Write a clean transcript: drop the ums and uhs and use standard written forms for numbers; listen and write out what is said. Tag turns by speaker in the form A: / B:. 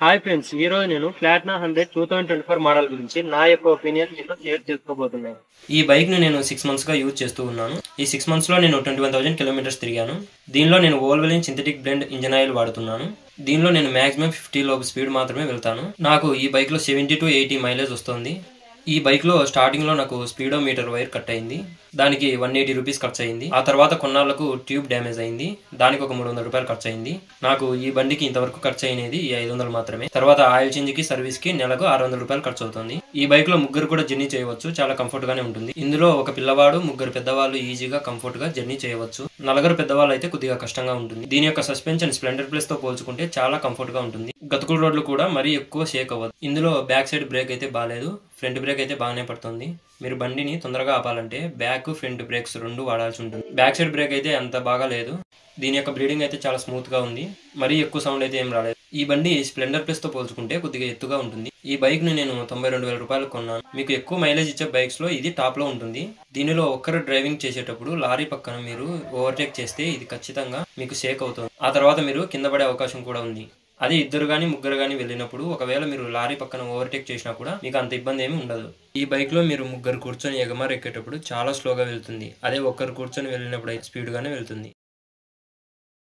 A: Hi friends, ఈ రోజు నేను ప్లాటినా 100 2024 మోడల్ గురించి నా యొక్క ఒపీనియన్ మీతో షేర్ చేసుకోబోతున్నాను.
B: ఈ బైక్ ని నేను 6 మంత్స్ గా యూజ్ చేస్తూ ఉన్నాను. ఈ 6 మంత్స్ లో నేను 21,000 కిలోమీటర్స్ తిరిగాను. దీనిలో నేను వోల్వోలిన్ సింథటిక్ బ్లెండ్ ఇంజన్ ఆయిల్ వాడుతున్నాను. దీనిలో నేను మాక్సిమం 50 లోపు స్పీడ్ మాత్రమే వెళ్తాను. నాకు ఈ బైక్ లో 70 to 80 మైలేజ్ వస్తుంది. ఈ బైక్ లో స్టార్టింగ్ లో నాకు స్పీడోమీటర్ వైర్ కట్ అయింది. దానికి 180 రూపీస్ ఖర్చు అయింది. ఆ తర్వాత కొన్నాళ్లకు ట్యూబ్ డ్యామేజ్ అయింది. దానికి ఒక 300 రూపాయలు ఖర్చు అయింది. నాకు ఈ బండికి ఇంతవరకు ఖర్చు అయినది ఈ 500 మాత్రమే. తర్వాత ఆయిల్ చేంజ్ కి సర్వీస్ కి నెలకు 600 రూపాయలు ఖర్చు అవుతుంది. ఈ బైక్ లో ముగ్గురు కూడా జర్నీ చేయవచ్చు. చాలా కంఫర్ట్ గానే ఉంటుంది. ఇందులో ఒక పిల్లవాడు, ముగ్గురు పెద్దవాళ్ళు ఈజీగా కంఫర్ట్ గా జర్నీ చేయవచ్చు. నలుగురు పెద్దవాళ్ళు అయితే కొద్దిగా కష్టంగా ఉంటుంది. దీని యొక్క సస్పెన్షన్ స్ప్లెండర్ ప్లస్ తో పోల్చుకుంటే చాలా కంఫర్ట్ గా ఉంటుంది. గతుకుల రోడ్లు కూడా మరీ ఎక్కువ షేక్ అవ్వదు. ఇందులో బ్యాక్ సైడ్ బ్రేక్ అయితే బాగాలేదు. ఫ్రంట్ బ్రేక్ అయితే బాగానే పడుతుంది. మీరు బండిని తొందరగా ఆపాలంటే బ్యాక్ ఫ్రంట్ బ్రేక్స్ రెండు వాడాల్సి ఉంటుంది. బ్యాక్ సైడ్ బ్రేక్ అయితే అంత బాగా లేదు. దీని యొక్క బ్రీడింగ్ అయితే చాలా స్మూత్ గా ఉంది. మరీ ఎక్కువ సౌండ్ అయితే ఏం రాలేదు. ఈ బండి స్ప్లెండర్ ప్లస్ తో పోల్చుకుంటే కొద్దిగా ఎత్తుగా ఉంటుంది. ఈ బైక్ ని నేను 92,000 రూపాయలు కొన్నాను. మీకు ఎక్కువ మైలేజ్ ఇచ్చే బైక్స్ లో ఇది టాప్ లో ఉంటుంది. దీనిలో ఒక్కరు డ్రైవింగ్ చేసేటప్పుడు లారీ పక్కన మీరు ఓవర్టేక్ చేస్తే ఇది ఖచ్చితంగా మీకు షేక్ అవుతుంది. ఆ తర్వాత మీరు కింద పడే అవకాశం కూడా ఉంది. అదే ఇద్దరు గాని ముగ్గురు గాని వెళ్ళినప్పుడు ఒకవేళ మీరు లారీ పక్కన ఓవర్టేక్ చేసినా కూడా మీకు అంత ఇబ్బంది ఏమి ఉండదు. ఈ బైక్ లో మీరు ముగ్గురు కూర్చొని ఎగమారు ఎక్కేటప్పుడు చాలా స్లోగా వెళ్తుంది. అదే ఒక్కరు కూర్చొని వెళ్ళినప్పుడు అయితే స్పీడ్ గానే వెళ్తుంది.